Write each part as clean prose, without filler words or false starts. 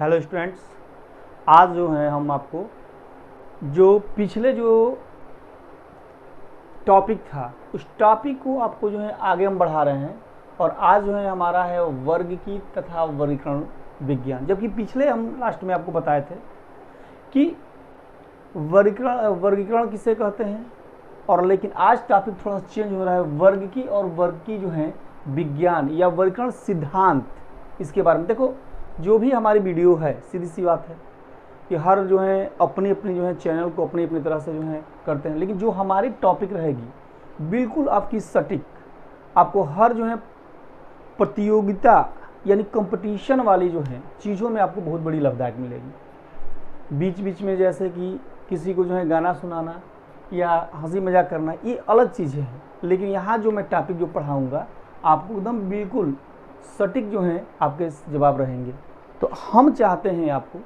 Hello students, आज जो है हम आपको जो पिछले जो टॉपिक था उस टॉपिक को आपको जो है आगे हम बढ़ा रहे हैं। और आज जो है हमारा है वर्ग की तथा वर्गीकरण विज्ञान। जबकि पिछले हम लास्ट में आपको बताए थे कि वर्गीकरण किसे कहते हैं, और लेकिन आज टॉपिक थोड़ा चेंज हो रहा है, वर्ग की और वर्ग की जो है विज्ञान या वर्गीकरण सिद्धांत, इसके बारे में। देखो, जो भी हमारी वीडियो है, सीधी सी बात है कि हर जो है अपनी अपनी जो है चैनल को अपनी अपनी तरह से जो है करते हैं, लेकिन जो हमारी टॉपिक रहेगी बिल्कुल आपकी सटीक, आपको हर जो है प्रतियोगिता यानी कंपटीशन वाली जो है चीज़ों में आपको बहुत बड़ी लाभदायक मिलेगी। बीच बीच में जैसे कि किसी को जो है गाना सुनाना या हंसी मजाक करना, ये अलग चीज़ें हैं, लेकिन यहाँ जो मैं टॉपिक जो पढ़ाऊँगा आपको एकदम बिल्कुल सटीक जो है आपके जवाब रहेंगे। तो हम चाहते हैं आपको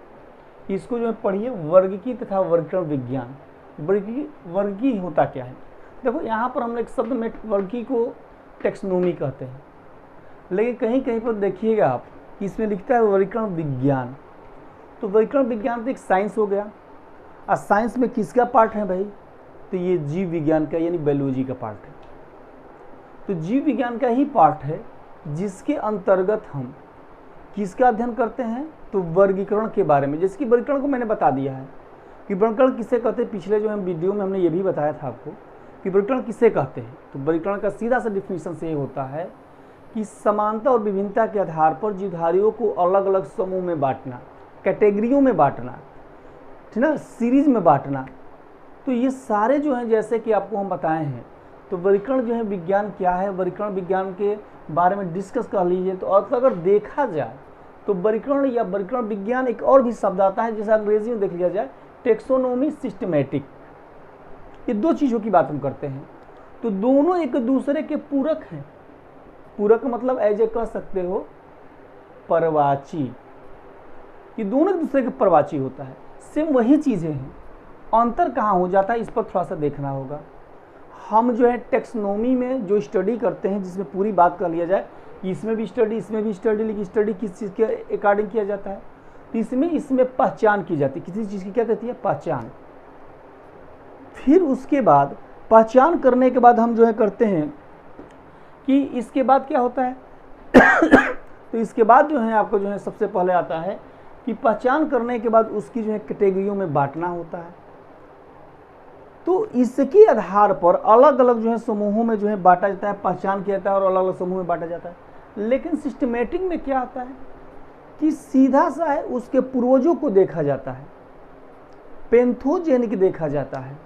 इसको जो है पढ़िए, वर्गीकी तथा वर्गीकरण विज्ञान। वर्गीकी होता क्या है? देखो, यहाँ पर हम एक शब्द में वर्गीकी को टेक्सोनोमी कहते हैं, लेकिन कहीं कहीं पर देखिएगा आप इसमें लिखता है वर्गीकरण विज्ञान। तो वर्गीकरण विज्ञान तो एक साइंस हो गया। और साइंस में किसका पार्ट है भाई? तो ये जीव विज्ञान का यानी बायोलॉजी का पार्ट है। तो जीव विज्ञान का ही पार्ट है जिसके अंतर्गत हम किसका अध्ययन करते हैं? तो वर्गीकरण के बारे में। जैसे कि वर्गीकरण को मैंने बता दिया है कि वर्गीकरण किसे कहते हैं। पिछले जो है वीडियो में हमने ये भी बताया था आपको कि वर्गीकरण किसे कहते हैं। तो वर्गीकरण का सीधा सा डिफिनीशन से ये होता है कि समानता और विभिन्नता के आधार पर जीवधारियों को अलग अलग समूह में बांटना, कैटेगरियों में बांटना, ठीक ना, सीरीज में बांटना। तो ये सारे जो हैं जैसे कि आपको हम बताए हैं। तो वर्गीकरण जो है विज्ञान क्या है, वर्गीकरण विज्ञान के बारे में डिस्कस कर लीजिए। तो अगर देखा जाए तो वर्गीकरण या वर्गीकरण विज्ञान एक और भी शब्द आता है, जैसे अंग्रेजी में देख लिया जाए टेक्सोनोमी, सिस्टमेटिक। ये दो चीज़ों की बात हम करते हैं। तो दोनों एक दूसरे के पूरक हैं। पूरक मतलब ऐसे कह सकते हो परवाची, ये दोनों एक दूसरे के परवाची होता है। सेम वही चीज़ें हैं, अंतर कहाँ हो जाता है इस पर थोड़ा सा देखना होगा। हम जो है टेक्सोनोमी में जो स्टडी करते हैं, जिसमें पूरी बात कर लिया जाए, इसमें भी स्टडी इसमें भी स्टडी, लेकिन स्टडी किस चीज़ के अकॉर्डिंग किया जाता है? तो इसमें पहचान की जाती है। किसी चीज़ की क्या कहती है? पहचान। फिर उसके बाद पहचान करने के बाद हम जो है करते हैं कि इसके बाद क्या होता है तो इसके बाद जो है आपको जो है सबसे पहले आता है कि पहचान करने के बाद उसकी जो है कैटेगरियों में बांटना होता है। तो इसके आधार पर अलग अलग जो है समूहों में जो है बांटा जाता है, पहचान किया जाता है और अलग अलग समूह में बांटा जाता है। लेकिन सिस्टमेटिक में क्या आता है कि सीधा सा है उसके पूर्वजों को देखा जाता है, पेंथोजेनिक देखा जाता है।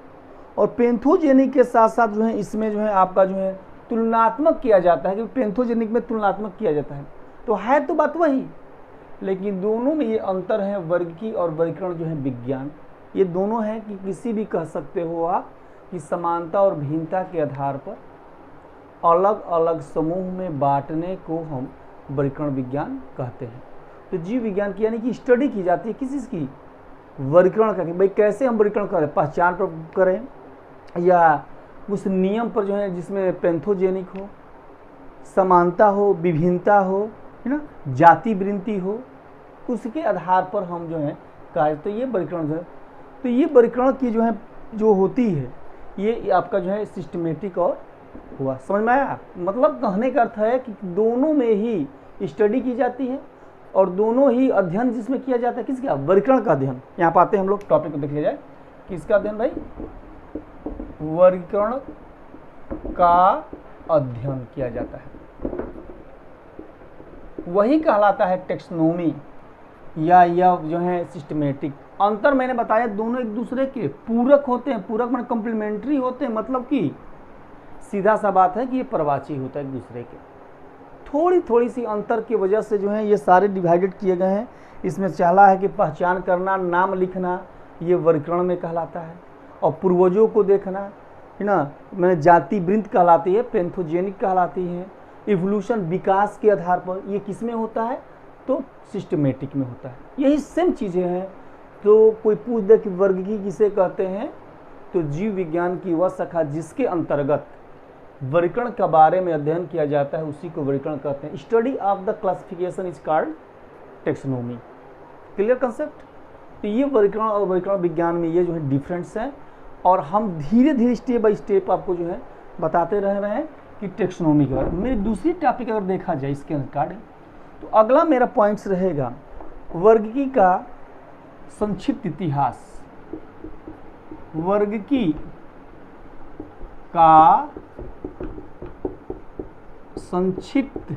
और पेंथोजेनिक के साथ साथ जो है इसमें जो है आपका जो है तुलनात्मक किया जाता है, कि पेंथोजेनिक में तुलनात्मक किया जाता है। तो है तो बात वही, लेकिन दोनों में ये अंतर है, वर्गीकी और वर्गीकरण जो है विज्ञान। ये दोनों हैं कि किसी भी कह सकते हो आप कि समानता और भिन्नता के आधार पर अलग अलग समूह में बांटने को हम वर्गीकरण विज्ञान कहते हैं। तो जीव विज्ञान की यानी कि स्टडी की जाती है किस चीज़ की? वर्गीकरण का, कि भाई कैसे हम वर्गीकरण करें, पहचान पर करें या उस नियम पर जो है जिसमें पेंथोजेनिक हो, समानता हो, विभिन्नता हो, है ना, जाति वृत्ति हो, उसके आधार पर हम जो है कार्य। तो ये वर्गीकरण जो है, तो ये वर्गीकरण की जो है जो होती है ये आपका जो है सिस्टमेटिक और हुआ। समझ में आया? मतलब कहने का अर्थ है कि दोनों में ही स्टडी की जाती है और दोनों ही अध्ययन जिसमें किया जाता है किसका? वर्गीकरण का अध्ययन। यहाँ पाते हैं हम लोग टॉपिक को देख लिया जाए, किसका अध्ययन भाई? वर्गीकरण का अध्ययन किया जाता है, वही कहलाता है टेक्सोनोमी या जो है सिस्टमेटिक। अंतर मैंने बताया, दोनों एक दूसरे के पूरक होते हैं। पूरक मतलब कम्प्लीमेंट्री होते हैं, मतलब कि सीधा सा बात है कि ये परवाची होता है एक दूसरे के। थोड़ी थोड़ी सी अंतर की वजह से जो है ये सारे डिवाइडेड किए गए हैं। इसमें चाला है कि पहचान करना, नाम लिखना, ये वर्गीकरण में कहलाता है। और पूर्वजों को देखना, है ना, मैंने जाति वृत्ति कहलाती है, पेंथोजेनिक कहलाती है। इवोल्यूशन, विकास के आधार पर, ये किस में होता है? तो सिस्टमेटिक में होता है। यही सेम चीज़ें हैं। तो कोई पूछ दे कि वर्गीकी किसे कहते हैं, तो जीव विज्ञान की वह शाखा जिसके अंतर्गत वर्गीकरण के बारे में अध्ययन किया जाता है उसी को वर्गीकरण कहते हैं। Study of the classification is called taxonomy. Clear concept. तो ये वर्गीकरण और वर्गीकरण विज्ञान में ये जो है डिफरेंस है, और हम धीरे धीरे स्टेप बाय स्टेप आपको जो है बताते रह रहे हैं कि टेक्सोनोमी के बारे में। मेरी दूसरी टॉपिक अगर देखा जाए इसके रिगार्डिंग, तो अगला मेरा पॉइंट्स रहेगा वर्गीकी का संक्षिप्त इतिहास। वर्गीकी का संक्षिप्त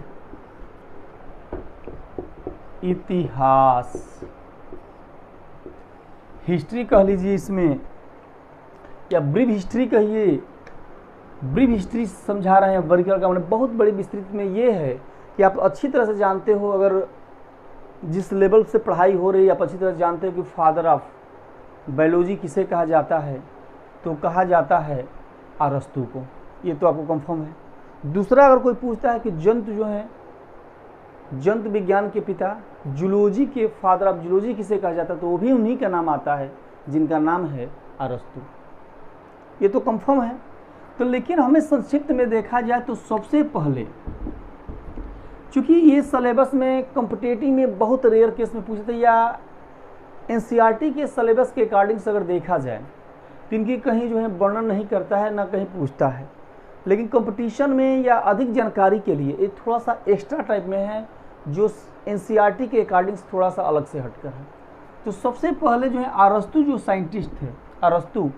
इतिहास, हिस्ट्री कह लीजिए इसमें, या ब्रीफ हिस्ट्री कहिए। ब्रीफ हिस्ट्री समझा रहे हैं वर्गीकरण का मतलब बहुत बड़ी विस्तृत में ये है कि आप अच्छी तरह से जानते हो, अगर जिस लेवल से पढ़ाई हो रही है आप अच्छी तरह से जानते हो कि फादर ऑफ बायोलॉजी किसे कहा जाता है, तो कहा जाता है अरस्तू को। ये तो आपको कंफर्म है। दूसरा, अगर कोई पूछता है कि जंतु जो है, जंतु विज्ञान के पिता, जूलॉजी के फादर ऑफ जूलॉजी किसे कहा जाता है, तो वो भी उन्हीं का नाम आता है जिनका नाम है अरस्तू। ये तो कंफर्म है। तो लेकिन हमें संक्षिप्त में देखा जाए तो सबसे पहले, चूंकि ये सिलेबस में कॉम्पिटिटिव में बहुत रेयर केस में पूछते, या एनसीईआरटी के सिलेबस के अकॉर्डिंग से अगर देखा जाए तो इनकी कहीं जो है वर्णन नहीं करता है, ना कहीं पूछता है। लेकिन कंपटीशन में या अधिक जानकारी के लिए ये थोड़ा सा एक्स्ट्रा टाइप में है, जो एनसीईआरटी के अकॉर्डिंग थोड़ा सा अलग से हटकर है। तो सबसे पहले जो है अरस्तू जो साइंटिस्ट थे, अरस्तू,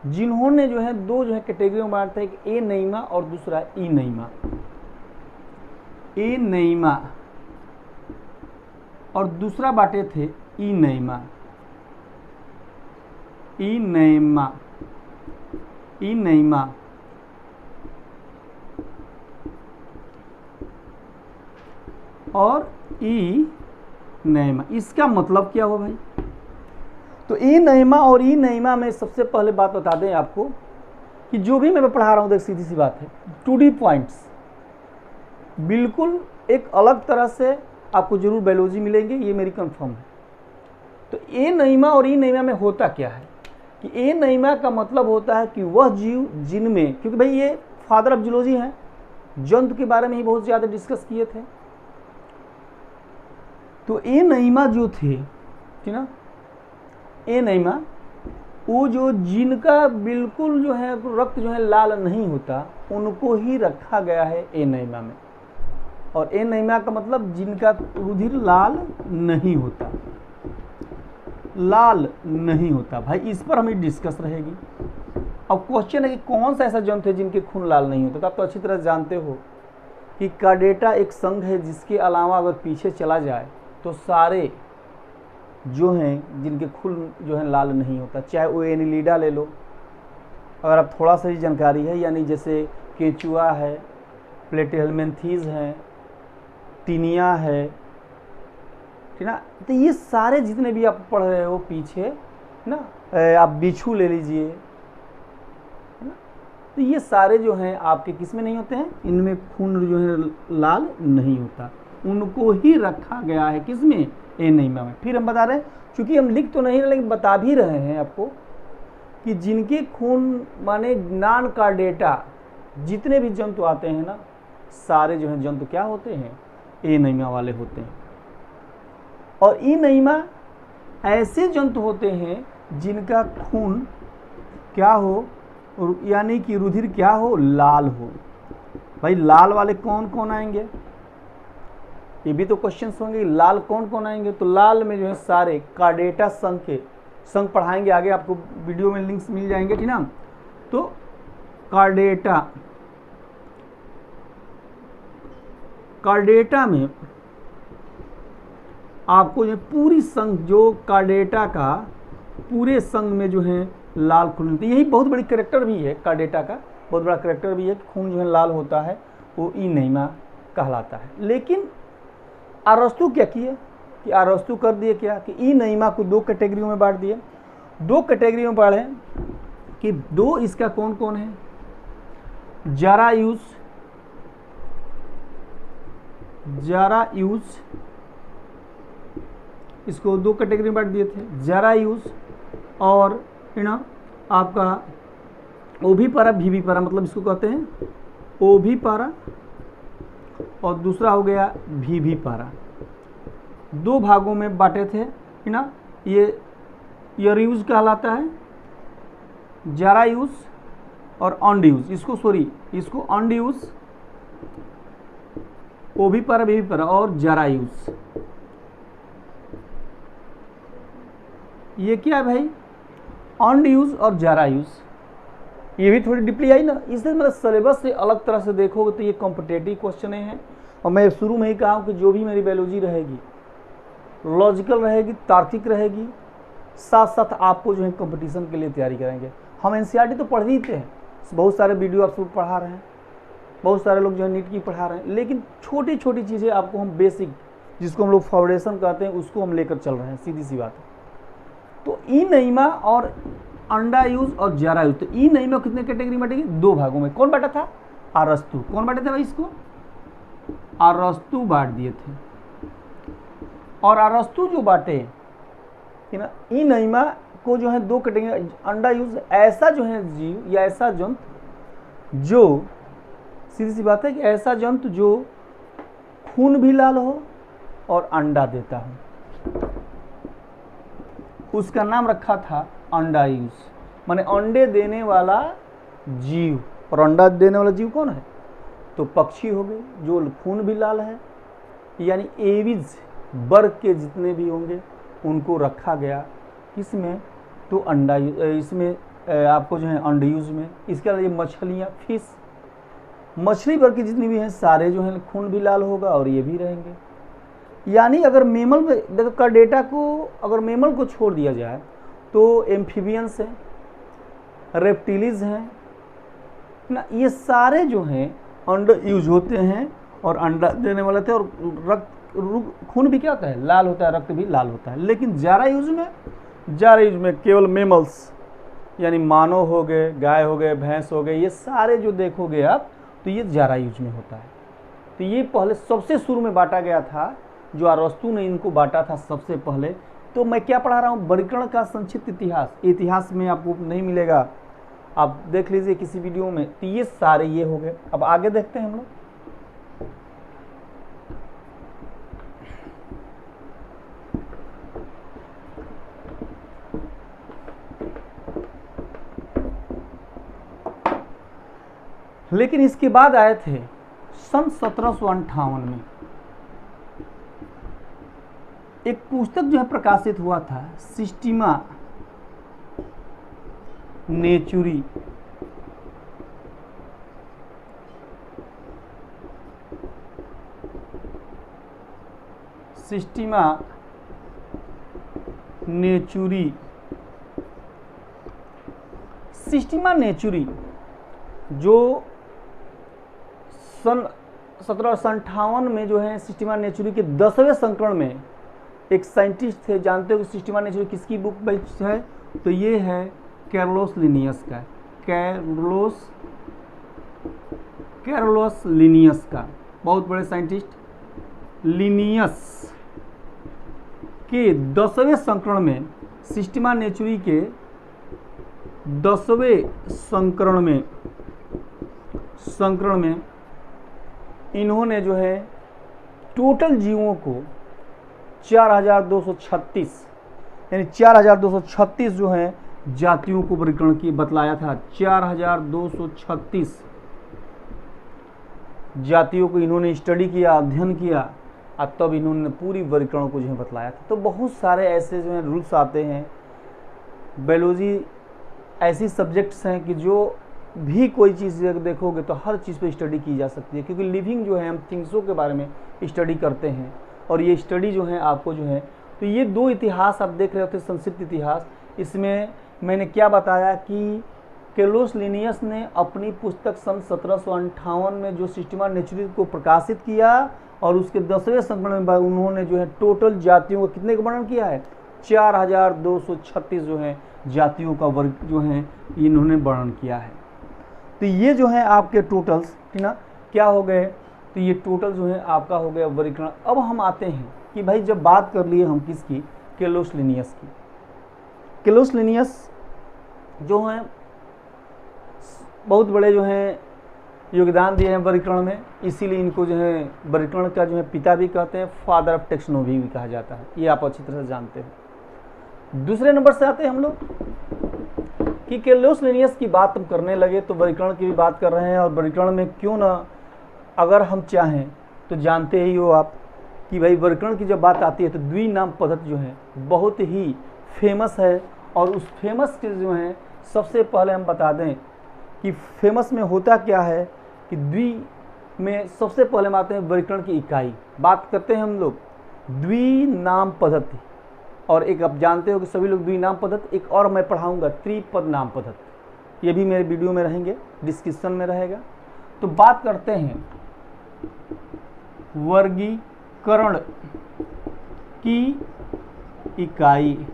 जिन्होंने जो है दो जो है कैटेगरी में बांटते हैं, एक ए नईमा और दूसरा ई नईमा। ए नईमा और दूसरा बांटे थे ई नईमा। ई नईमा, ई नईमा और ई नईमा। इसका मतलब क्या हुआ भाई? तो ई नईमा और ई नईमा में सबसे पहले बात बता दें आपको कि जो भी मैं पढ़ा रहा हूँ, देख सीधी सी बात है, 2D पॉइंट्स बिल्कुल एक अलग तरह से आपको जरूर बायोलॉजी मिलेंगे, ये मेरी कंफर्म है। तो ए नईमा और ई नईमा में होता क्या है कि ए नईमा का मतलब होता है कि वह जीव जिनमें, क्योंकि भाई ये फादर ऑफ जूलॉजी हैं, जंतु के बारे में ही बहुत ज़्यादा डिस्कस किए थे। तो ए नईमा जो थे, ठीक ना, ए नईमा वो जो जिनका बिल्कुल जो है रक्त जो है लाल नहीं होता, उनको ही रखा गया है ए नईमा में। और ए नईमा का मतलब जिनका रुधिर लाल नहीं होता, लाल नहीं होता। भाई इस पर हमें डिस्कस रहेगी। अब क्वेश्चन है कि कौन सा ऐसा जंतु है जिनके खून लाल नहीं होता। तो आप तो अच्छी तरह जानते हो कि कार्डेटा एक संघ है जिसके अलावा अगर पीछे चला जाए तो सारे जो हैं जिनके खून जो है लाल नहीं होता, चाहे वो एनिलिडा ले लो, अगर आप थोड़ा सा ही जानकारी है, यानी जैसे केचुआ है, प्लेटिहेल्मिन्थीज है, टीनिया है, ठीक ना। तो ये सारे जितने भी आप पढ़ रहे हो पीछे ना, आप बिच्छू ले लीजिए, है ना, तो ये सारे जो हैं आपके किस में नहीं होते हैं, इनमें खून जो है लाल नहीं होता, उनको ही रखा गया है किसमें, ए नईमा में। फिर हम बता रहे हैं, चूंकि हम लिख तो नहीं रहे लेकिन बता भी रहे हैं आपको कि जिनके खून माने नॉन कार्डेटा जितने भी जंतु आते हैं ना, सारे जो हैं जंतु क्या होते हैं, ए नईमा वाले होते हैं। और ई नईमा ऐसे जंतु होते हैं जिनका खून क्या हो, यानी कि रुधिर क्या हो, लाल हो। भाई लाल वाले कौन कौन आएंगे, ये भी तो क्वेश्चंस होंगे, लाल कौन कौन आएंगे। तो लाल में जो है सारे कार्डेटा संघ के, संघ पढ़ाएंगे आगे, आपको वीडियो में लिंक्स मिल जाएंगे, ठीक ना। तो कार्डेटा, कार्डेटा में आपको जो पूरी संघ, जो कार्डेटा का पूरे संघ में जो है लाल खून मिलती है। यही बहुत बड़ी कैरेक्टर भी है, कार्डेटा का बहुत बड़ा कैरेक्टर भी है, खून जो है लाल होता है, वो ई नईमा कहलाता है। लेकिन अरस्तू क्या किए कि अरस्तू कर दिए क्या कि ई नईमा को दो कैटेगरियों में बांट दिए। दो कैटेगरी में बांटे कि दो इसका कौन कौन है, जारायूस, जारायूस, इसको दो कैटेगरी में बांट दिए थे, जारायूस और आपका ओविपारा विविपारा, मतलब इसको कहते हैं ओविपारा, और दूसरा हो गया विविपारा। दो भागों में बांटे थे ना, ये यूज कहलाता है, जारायूज और ऑन्ड्यूज। इसको ऑन्ड्यूज, ओविपर विविपर और जारायूज। ये क्या है भाई, ऑन्ड्यूज और जारायूज। ये भी थोड़ी डिपली आई ना, इसलिए मतलब सिलेबस से अलग तरह से देखोगे तो ये कॉम्पिटेटिव क्वेश्चन हैं। और मैं शुरू में ही कहा हूँ कि जो भी मेरी बायोलॉजी रहेगी लॉजिकल रहेगी, तार्किक रहेगी, साथ साथ आपको जो है कंपटीशन के लिए तैयारी करेंगे। हम एनसीईआरटी तो पढ़ ही थे, बहुत सारे वीडियो आप सब पढ़ा रहे हैं, बहुत सारे लोग जो है नीट की पढ़ा रहे हैं, लेकिन छोटी छोटी चीज़ें आपको हम बेसिक, जिसको हम लोग फाउंडेशन कहते हैं, उसको हम लेकर चल रहे हैं, सीधी सी बात है। तो ई नईमा और अंडायूज और जारायूज, तो ई नईमा कितने कैटेगरी में बांटेगी, दो भागों में। कौन बांटा था, अरस्तु। कौन बांटे थे भाई इसको, अरस्तु बांट दिए थे। और अरस्तु जो बांटे ना, ई नईमा को जो है दो कैटेगरी, अंडायूज ऐसा जो है जीव या ऐसा जंतु जो, सीधी सी बात है कि ऐसा जंतु जो खून भी लाल हो और अंडा देता हो, उसका नाम रखा था अंडायूज, माने अंडे देने वाला जीव। और अंडा देने वाला जीव कौन है, तो पक्षी हो गए जो खून भी लाल है, यानी एविज वर्ग के जितने भी होंगे उनको रखा गया इसमें, तो अंडा इसमें आपको जो है अंडयूज में। इसके अलावा ये मछलियाँ, फिश, मछली वर्ग की जितनी भी हैं सारे जो हैं खून भी लाल होगा और ये भी रहेंगे। यानी अगर मेमल में देखो का डेटा को, अगर मेमल को छोड़ दिया जाए तो एम्फीबियंस हैं, रेप्टिलीज हैं ना, ये सारे जो हैं अंडा यूज होते हैं और अंडा देने वाले थे। और रक्त, खून भी क्या होता है, लाल होता है, रक्त भी लाल होता है। लेकिन जारायूज में केवल मेमल्स, यानी मानव हो गए, गाय हो गए, भैंस हो गए, ये सारे जो देखोगे आप तो ये जारायूज में होता है। तो ये पहले सबसे शुरू में बांटा गया था, जो अरस्तु ने इनको बांटा था सबसे पहले। तो मैं क्या पढ़ा रहा हूँ, वर्गीकरण का संक्षिप्त इतिहास। इतिहास में आपको नहीं मिलेगा, आप देख लीजिए किसी वीडियो में। तो ये सारे ये हो गए। अब आगे देखते हैं हम लोग। लेकिन इसके बाद आए थे सन 1758 में एक पुस्तक जो है प्रकाशित हुआ था, सिस्टीमा नेचुरी। सिस्टीमा नेचुरी, सिस्टीमा नेचुरी जो सन 1758 में जो है सिस्टीमा नेचुरी के 10वें संस्करण में एक साइंटिस्ट थे। जानते हो सिस्टीमा नेचुरी किसकी बुक बेस्ड है, तो ये है कैरलोस लिनियस का, कैरलोस लिनियस का, बहुत बड़े साइंटिस्ट। लिनियस के 10वें संस्करण में, सिस्टीमा नेचुरी के 10वें संस्करण में इन्होंने जो है टोटल जीवों को 4236, यानी 4236 जो है जातियों को वर्गीकरण की बतलाया था। 4236 जातियों को इन्होंने स्टडी किया, अध्ययन किया, और तब इन्होंने पूरी वर्गीकरण को जो है बतलाया था। तो बहुत सारे ऐसे जो है रूल्स आते हैं। बायोलॉजी ऐसी सब्जेक्ट्स हैं कि जो भी कोई चीज़ देखोगे तो हर चीज़ पे स्टडी की जा सकती है, क्योंकि लिविंग जो है हम थिंग्सों के बारे में स्टडी करते हैं। और ये स्टडी जो है आपको जो है, तो ये दो इतिहास आप देख रहे होते, संक्षिप्त इतिहास। इसमें मैंने क्या बताया कि कैरलोस लिनियस ने अपनी पुस्तक सन 1758 में जो सिस्टीमा नेचुरी को प्रकाशित किया, और उसके 10वें संस्करण में उन्होंने जो है टोटल जातियों का कितने का वर्णन किया है, 4236 जो है जातियों का वर्ग जो है इन्होंने वर्णन किया है। तो ये जो है आपके टोटल्स ना क्या हो गए, तो ये टोटल जो है आपका हो गया वर्गीकरण। अब हम आते हैं कि भाई जब बात कर लिए हम किसकी, कैरलोस लिनियस की। कैरलोस लिनियस जो हैं बहुत बड़े जो हैं योगदान दिए हैं वर्गीकरण में, इसीलिए इनको जो है वर्गीकरण का जो है पिता भी कहते हैं, फादर ऑफ टेक्सोनोमी भी कहा जाता है। ये आप अच्छी तरह से जानते हैं। दूसरे नंबर से आते हैं हम लोग कि कैर्लोस लिनियस की बात हम करने लगे तो वर्गीकरण की भी बात कर रहे हैं। और वर्गीकरण में क्यों ना, अगर हम चाहें तो जानते ही हो आप कि भाई वर्गीकरण की जब बात आती है तो द्विनाम पद्धति जो है बहुत ही फेमस है। और उस फेमस के जो है सबसे पहले हम बता दें कि फेमस में होता क्या है कि द्वि में सबसे पहले हम आते हैं वर्गीकरण की इकाई, बात करते हैं हम लोग द्विनाम पद्धति। और एक आप जानते हो कि सभी लोग द्विनाम पद्धति, एक और मैं पढ़ाऊंगा त्रिपद नाम पद्धति, ये भी मेरे वीडियो में रहेंगे, डिस्क्रिप्शन में रहेगा। तो बात करते हैं वर्गीकरण की इकाई।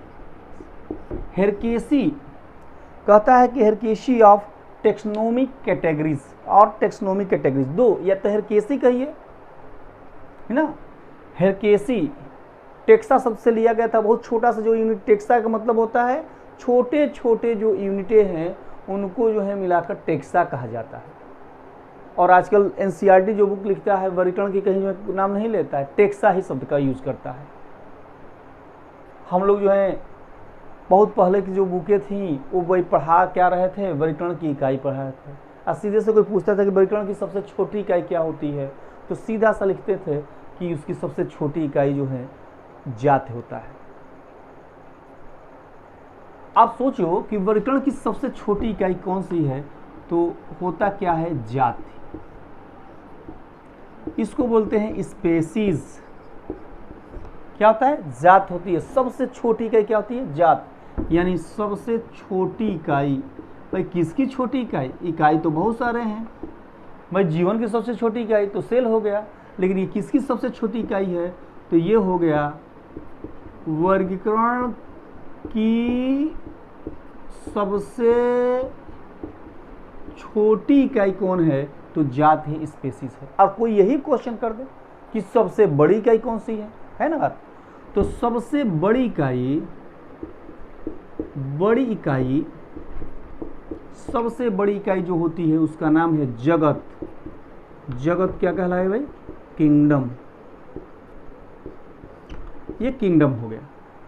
हेरकेसी कहता है कि हेरकेसी ऑफ टेक्सोनोमिक कैटेगरीज और टेक्सोनोमिक कैटेगरीज दो, या तो हेरकेसी कहिए है ना। हेरकेसी टेक्सा शब्द से लिया गया था, बहुत छोटा सा जो यूनिट, टेक्सा का मतलब होता है छोटे छोटे जो यूनिटें हैं उनको जो है मिलाकर टेक्सा कहा जाता है। और आजकल एनसीईआरटी जो बुक लिखता है वर्गीकरण की कहीं जो नाम नहीं लेता है, टेक्सा ही शब्द का यूज करता है। हम लोग जो है बहुत पहले की जो बुकें थी वो वही पढ़ा क्या रहे थे, वर्गीकरण की इकाई पढ़ा रहे थे। और सीधे से कोई पूछता था कि वर्गीकरण की सबसे छोटी इकाई क्या होती है, तो सीधा सा लिखते थे कि उसकी सबसे छोटी इकाई जो है जाति होता है। आप सोचो कि वर्गीकरण की सबसे छोटी इकाई कौन सी है, तो होता क्या है, जाति। इसको बोलते हैं स्पेसीज। क्या होता है, जात होती है। सबसे छोटी इकाई क्या होती है, जात, यानी सबसे छोटी इकाई। भाई किसकी छोटी इकाई, इकाई तो बहुत सारे हैं भाई। जीवन की सबसे छोटी इकाई तो सेल हो गया, लेकिन ये किसकी सबसे छोटी इकाई है, तो ये हो गया वर्गीकरण की सबसे छोटी इकाई कौन है, तो जात ही स्पेसीज है। और कोई यही क्वेश्चन कर दे कि सबसे बड़ी इकाई कौन सी है ना बात, तो सबसे बड़ी इकाई, सबसे बड़ी इकाई जो होती है उसका नाम है जगत। जगत क्या कहलाए भाई, किंगडम। ये किंगडम हो गया।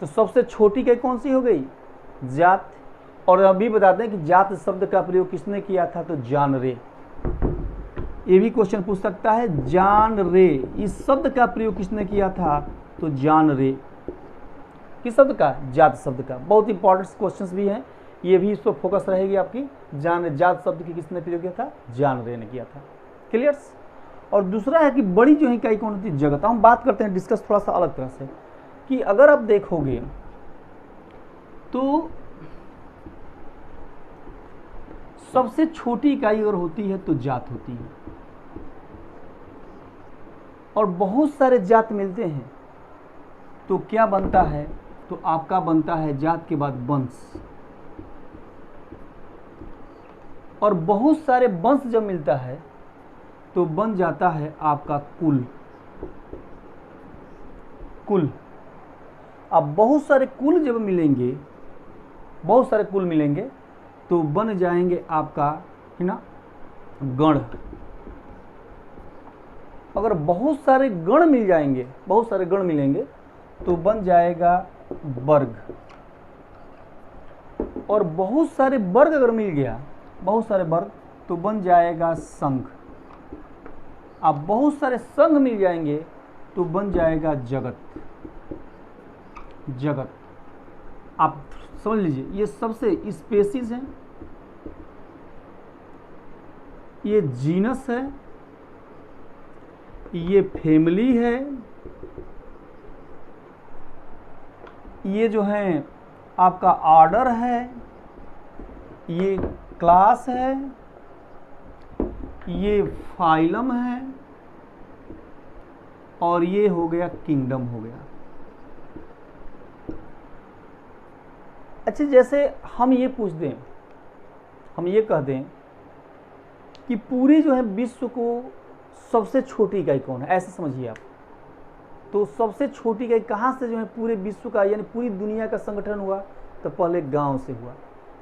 तो सबसे छोटी इकाई कौन सी हो गई, जात। और अभी बताते हैं कि जात शब्द का प्रयोग किसने किया था, तो जॉन रे। ये भी क्वेश्चन पूछ सकता है, जॉन रे इस शब्द का प्रयोग किसने किया था, तो जॉन रे। किस शब्द का, जात शब्द का। बहुत इंपॉर्टेंट क्वेश्चंस भी हैं, ये भी इस पर फोकस रहेगी आपकी। जात शब्द की किसने प्रयोग किया था, जॉन रे ने किया था। क्लियर्स। और दूसरा है कि बड़ी जो इकाई कौन होती है, जगत। हम बात करते हैं, डिस्कस थोड़ा सा अलग तरह से, कि अगर आप देखोगे तो सबसे छोटी इकाई अगर होती है तो जात होती है। और बहुत सारे जात मिलते हैं तो क्या बनता है, तो आपका बनता है जात के बाद वंश। और बहुत सारे वंश जब मिलता है तो बन जाता है आपका कुल। अब बहुत सारे कुल जब मिलेंगे, बहुत सारे कुल मिलेंगे तो बन जाएंगे आपका है ना गण। अगर बहुत सारे गण मिल जाएंगे, बहुत सारे गण मिलेंगे तो बन जाएगा वर्ग। और बहुत सारे वर्ग अगर मिल गया, बहुत सारे वर्ग, तो बन जाएगा संघ। अब बहुत सारे संघ मिल जाएंगे तो बन जाएगा जगत। आप समझ लीजिए, ये सबसे स्पेसीज हैं, ये जीनस है, ये फैमिली है, ये जो है आपका ऑर्डर है, ये क्लास है, ये फाइलम है, और ये हो गया किंगडम हो गया। अच्छा, जैसे हम ये पूछ दें, हम ये कह दें कि पूरी जो है विश्व को सबसे छोटी इकाई कौन है, ऐसे समझिए आप। तो सबसे छोटी इकाई कहाँ से जो है पूरे विश्व का, यानी पूरी दुनिया का संगठन हुआ, तो पहले गांव से हुआ।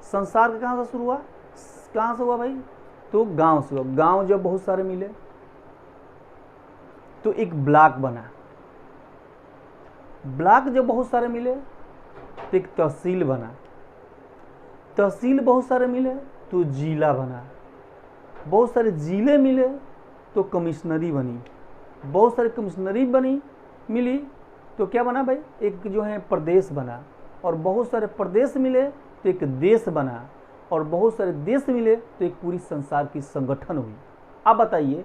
संसार का कहाँ से शुरू हुआ, कहाँ से हुआ भाई, तो गांव से, गांव जब बहुत सारे मिले तो एक ब्लॉक बना, ब्लॉक जब बहुत सारे मिले तो एक तहसील बना, तहसील बहुत सारे मिले तो जिला बना, बहुत सारे जिले मिले तो कमिश्नरी बनी, बहुत सारी कमिश्नरी बनी मिली तो क्या बना भाई, एक जो है प्रदेश बना, और बहुत सारे प्रदेश मिले तो एक देश बना, और बहुत सारे देश मिले तो एक पूरी संसार की संगठन हुई। अब बताइए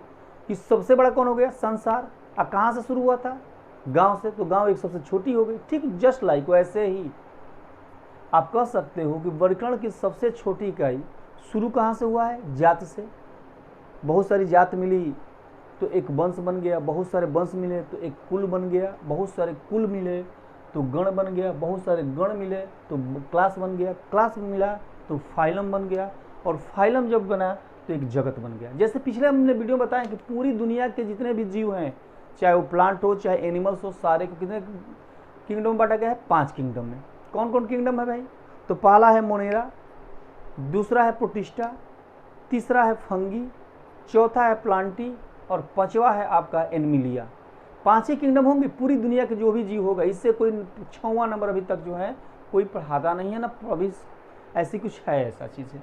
कि सबसे बड़ा कौन हो गया, संसार। अब कहाँ से शुरू हुआ था, गांव से, तो गांव एक सबसे छोटी हो गई। ठीक जस्ट लाइक वैसे ही आप कह सकते हो कि वर्गीकरण की सबसे छोटी इकाई शुरू कहाँ से हुआ है, जात से। बहुत सारी जात मिली तो एक वंश बन गया, बहुत सारे वंश मिले तो एक कुल बन गया, बहुत सारे कुल मिले तो गण बन गया, बहुत सारे गण मिले तो क्लास बन गया, क्लास मिला तो फाइलम बन गया, और फाइलम जब बना तो एक जगत बन गया। जैसे पिछले हमने वीडियो बताया कि पूरी दुनिया के जितने भी जीव हैं, चाहे वो प्लांट हो चाहे एनिमल्स हो, सारे को कितने किंगडम में बांटा गया है, 5 किंगडम में। कौन कौन किंगडम है भाई, तो पहला है मोनेरा, दूसरा है प्रोटिस्टा, तीसरा है फंगी, चौथा है प्लांटी, और पांचवा है आपका एनिमिलिया। 5 ही किंगडम होंगे पूरी दुनिया के जो भी जीव होगा। इससे कोई 6वां नंबर अभी तक जो है कोई पढ़ाता नहीं है ना, अभी ऐसी कुछ है ऐसा चीज़ है।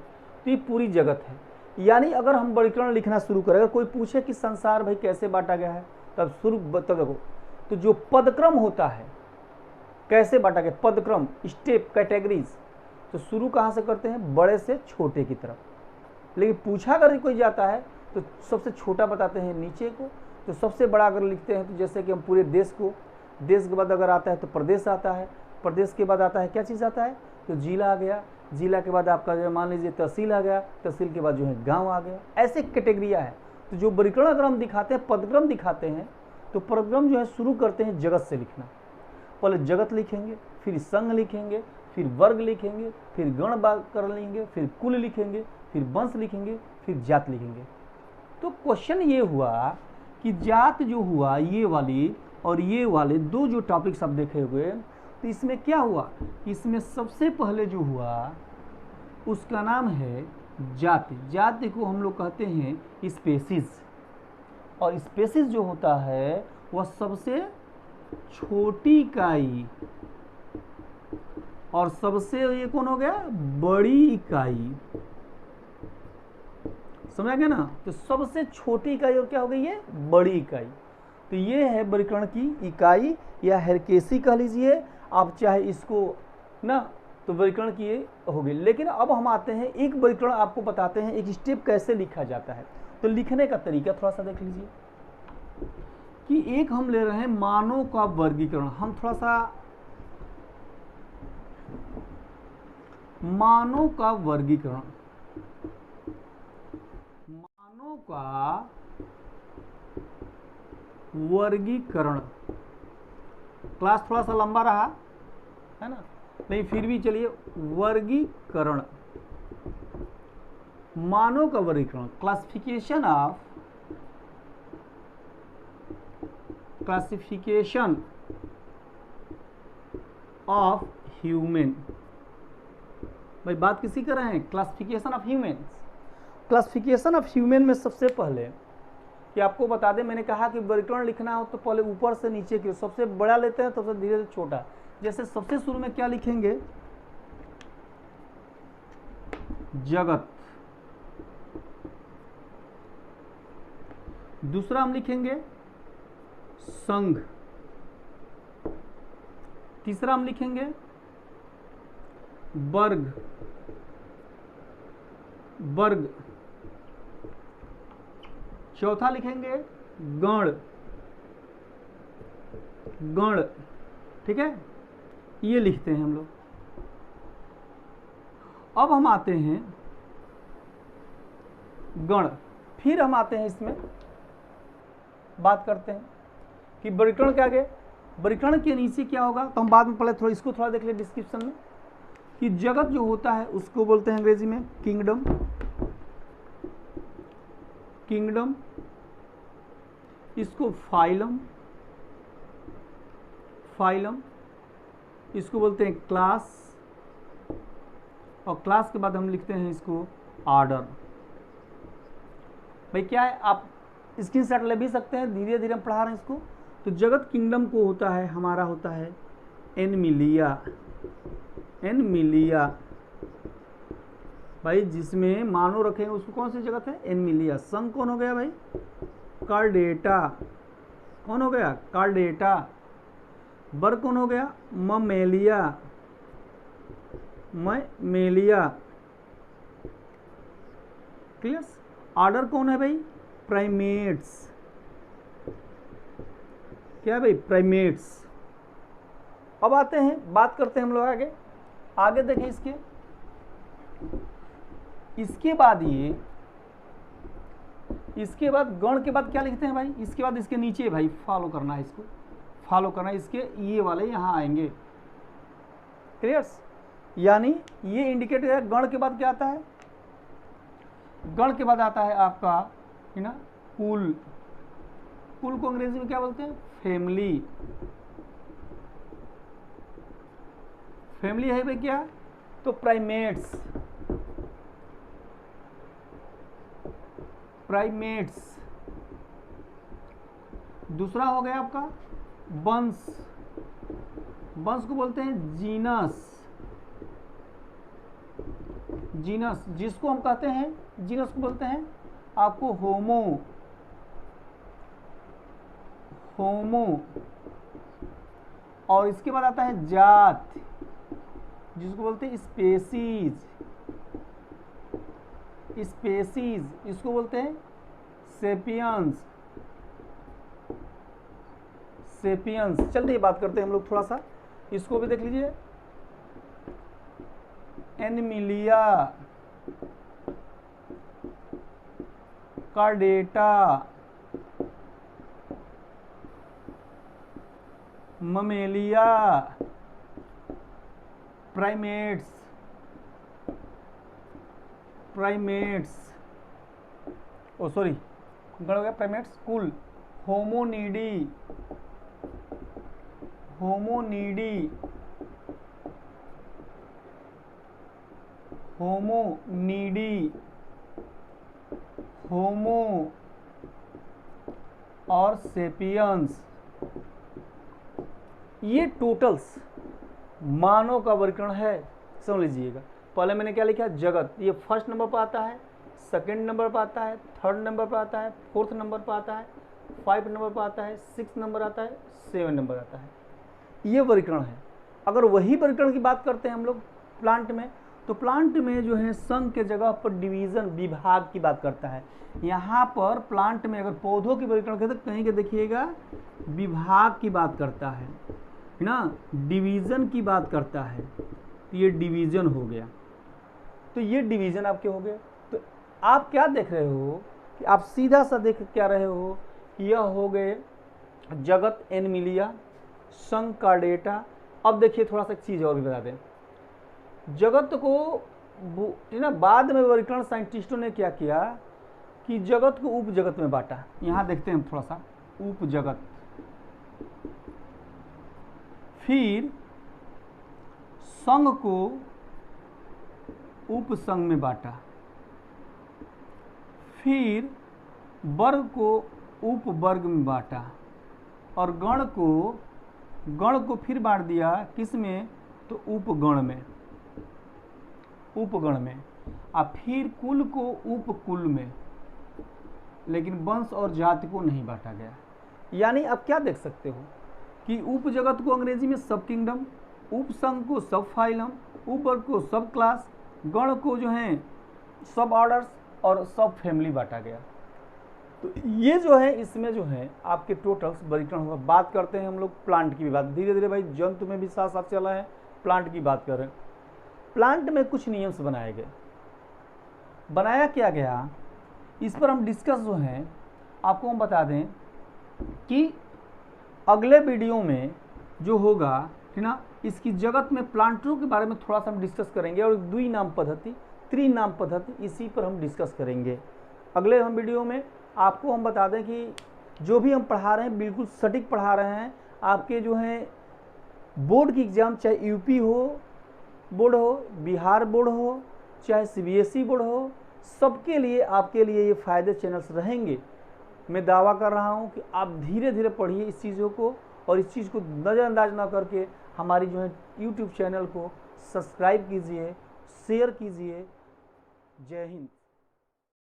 तो ये पूरी जगत है। यानी अगर हम वर्गीकरण लिखना शुरू करें, अगर कोई पूछे कि संसार भाई कैसे बांटा गया है, तब तब देखो तो जो पदक्रम होता है, कैसे बांटा गया, पदक्रम, स्टेप, कैटेगरीज, तो शुरू कहाँ से करते हैं, बड़े से छोटे की तरफ। लेकिन पूछा अगर कोई जाता है तो सबसे छोटा बताते हैं नीचे को, तो सबसे बड़ा अगर लिखते हैं तो जैसे कि हम पूरे देश को, देश के बाद अगर आता है तो प्रदेश आता है, प्रदेश के बाद आता है क्या चीज़ आता है, तो जिला आ गया, जिला के बाद आपका जो मान लीजिए तहसील आ गया, तहसील के बाद जो है गांव आ गया। ऐसे कैटेगरिया है। तो जो वर्गीकरण अगर हम दिखाते हैं, पदक्रम दिखाते हैं, तो पदक्रम जो है शुरू करते हैं जगत से लिखना। पहले जगत लिखेंगे, फिर संघ लिखेंगे, फिर वर्ग लिखेंगे, फिर गण कर लेंगे, फिर कुल लिखेंगे, फिर वंश लिखेंगे, फिर जात लिखेंगे। तो क्वेश्चन ये हुआ कि जात जो हुआ ये वाली और ये वाले दो जो टॉपिक्स आप देखे हुए, तो इसमें क्या हुआ, इसमें सबसे पहले जो हुआ उसका नाम है जाति। जाति को हम लोग कहते हैं स्पेसीज, और स्पेसीज जो होता है वह सबसे छोटी इकाई, और सबसे ये कौन हो गया, बड़ी इकाई। समझा गया ना, तो सबसे छोटी इकाई और क्या हो गई, ये बड़ी इकाई। तो ये है वर्गीकरण की इकाई, या हेरकेसी कह लीजिए आप, चाहे इसको ना, तो वर्गीकरण की ये हो गई। लेकिन अब हम आते हैं एक वर्गीकरण आपको बताते हैं, एक स्टेप कैसे लिखा जाता है। तो लिखने का तरीका थोड़ा सा देख लीजिए कि एक हम ले रहे हैं मानव का वर्गीकरण। हम थोड़ा सा मानव का वर्गीकरण, मानव का वर्गीकरण, क्लास थोड़ा सा लंबा रहा है ना, नहीं फिर भी चलिए, वर्गीकरण, मानव का वर्गीकरण, क्लासिफिकेशन ऑफ ह्यूमन। भाई बात किसी कर रहे हैं, classification of human. Classification of human में सबसे पहले कि आपको बता दें, मैंने कहा कि वर्गीकरण लिखना हो तो पहले ऊपर से नीचे की, सबसे बड़ा लेते हैं तो सबसे धीरे धीरे छोटा। जैसे सबसे शुरू में क्या लिखेंगे, जगत, दूसरा हम लिखेंगे संघ, तीसरा हम लिखेंगे वर्ग, चौथा लिखेंगे गण, ठीक है, ये लिखते हैं हम लोग। अब हम आते हैं गण, फिर हम आते हैं इसमें बात करते हैं कि वर्गीकरण क्या आगे, वर्गीकरण के नीचे क्या होगा, तो हम बाद में पहले थोड़ा इसको थोड़ा देख ले डिस्क्रिप्शन में कि जगत जो होता है उसको बोलते हैं अंग्रेजी में किंगडम, इसको फाइलम, इसको बोलते हैं क्लास, और क्लास के बाद हम लिखते हैं इसको आर्डर। भाई क्या है, आप स्क्रीनशॉट ले भी सकते हैं, धीरे धीरे हम पढ़ा रहे हैं इसको। तो जगत किंगडम को होता है, हमारा होता है एनमिलिया, एनमिलिया भाई, जिसमें मानव रखेंगे उसको कौन सी जगत है, एनमिलिया। संघ कौन हो गया भाई, कार्डेटा, कौन हो गया, कार्डेटा। वर्ग कौन हो गया, ममेलिया, ममेलिया, क्लियर। ऑर्डर कौन है भाई, प्राइमेट्स, क्या है भाई, प्राइमेट्स। अब आते हैं, बात करते हैं हम लोग आगे, आगे देखें इसके बाद ये, इसके बाद गण के बाद क्या लिखते हैं भाई, इसके बाद इसके नीचे भाई फॉलो करना है, इसको फॉलो करना है, इसके ये वाले यहाँ आएंगे, क्लियर। यानी ये इंडिकेट है, गण के बाद क्या आता है, गण के बाद आता है आपका, है ना, कुल। कुल को अंग्रेजी में क्या बोलते हैं, फैमिली। फैमिली है भाई क्या, तो प्राइमेट्स, प्राइमेट्स। दूसरा हो गया आपका वंश, वंश को बोलते हैं जीनस, जीनस, जिसको हम कहते हैं, जीनस को बोलते हैं आपको होमो, होमो। और इसके बाद आता है जात, जिसको बोलते हैं स्पेसीज, स्पेसीज, इसको बोलते हैं सेपियंस, सेपियंस। चलते ही बात करते हैं हम लोग थोड़ा सा, इसको भी देख लीजिए, एनमिलिया, कार्डेटा, ममेलिया, प्राइमेट्स, प्राइमेट्स, ओ सॉरी गण हो गया प्राइमेट्स, कुल, होमोनीडी, होमोनीडी, होमोनीडी, होमो और सेपियंस। ये टोटल्स मानव का वर्गीकरण है, समझ लीजिएगा। पहले मैंने क्या लिखा, जगत, ये फर्स्ट नंबर पर आता है, सेकंड नंबर पर आता है, थर्ड नंबर पर आता है, फोर्थ नंबर पर आता है, 5 नंबर पर आता है, 6 नंबर आता है, 7 नंबर आता है। ये वर्गीकरण है। अगर वही वर्गीकरण की बात करते हैं हम लोग प्लांट में, तो प्लांट में जो है संघ के जगह पर डिवीजन, विभाग की बात करता है। यहाँ पर प्लांट में अगर पौधों की वर्गीकरण करते तो कहीं के देखिएगा विभाग की बात करता है ना, डिवीजन की बात करता है, तो ये डिवीजन हो गया। तो ये डिवीजन आपके हो गए। तो आप क्या देख रहे हो कि आप सीधा सा देख क्या रहे हो कि यह हो गए जगत, एनमिलिया, संघ, कार्डेटा। अब देखिए थोड़ा सा एक चीज़ और भी बता दें, जगत को ना बाद में वर्गीकरण साइंटिस्टों ने क्या किया कि जगत को उप जगत में बांटा। यहाँ देखते हैं थोड़ा सा, उप जगत, फिर संघ को उप संघ में बांटा, फिर वर्ग को उप वर्ग में बांटा, और गण को फिर बांट दिया किस में, तो उपगण में, उपगण में, और फिर कुल को उपकुल में, लेकिन वंश और जाति को नहीं बांटा गया। यानी आप क्या देख सकते हो कि उप जगत को अंग्रेजी में सब किंगडम, उप संघ को सब फाइलम, उप वर्ग को सब क्लास, गण को जो है सब ऑर्डर्स और सब फैमिली बांटा गया। तो ये जो है इसमें जो है आपके टोटल्स वर्गीकरण होगा। बात करते हैं हम लोग प्लांट की भी बात, धीरे धीरे भाई जंतु में भी साथ साथ चला है, प्लांट की बात कर रहे हैं। प्लांट में कुछ नियम्स बनाए गए, बनाया क्या गया, इस पर हम डिस्कस जो है आपको हम बता दें कि अगले वीडियो में जो होगा है ना, इसकी जगत में प्लांटों के बारे में थोड़ा सा हम डिस्कस करेंगे, और द्विनाम पद्धति, त्रिनाम पद्धति, इसी पर हम डिस्कस करेंगे अगले हम वीडियो में। आपको हम बता दें कि जो भी हम पढ़ा रहे हैं बिल्कुल सटीक पढ़ा रहे हैं। आपके जो हैं बोर्ड की एग्ज़ाम, चाहे यूपी हो बोर्ड हो, बिहार बोर्ड हो, चाहे सीबीएसई बोर्ड हो, सबके लिए, आपके लिए ये फ़ायदे चैनल्स रहेंगे। मैं दावा कर रहा हूँ कि आप धीरे धीरे पढ़िए इस चीज़ों को, और इस चीज़ को नज़रअंदाज ना करके हमारी जो है यूट्यूब चैनल को सब्सक्राइब कीजिए, शेयर कीजिए। जय हिंद।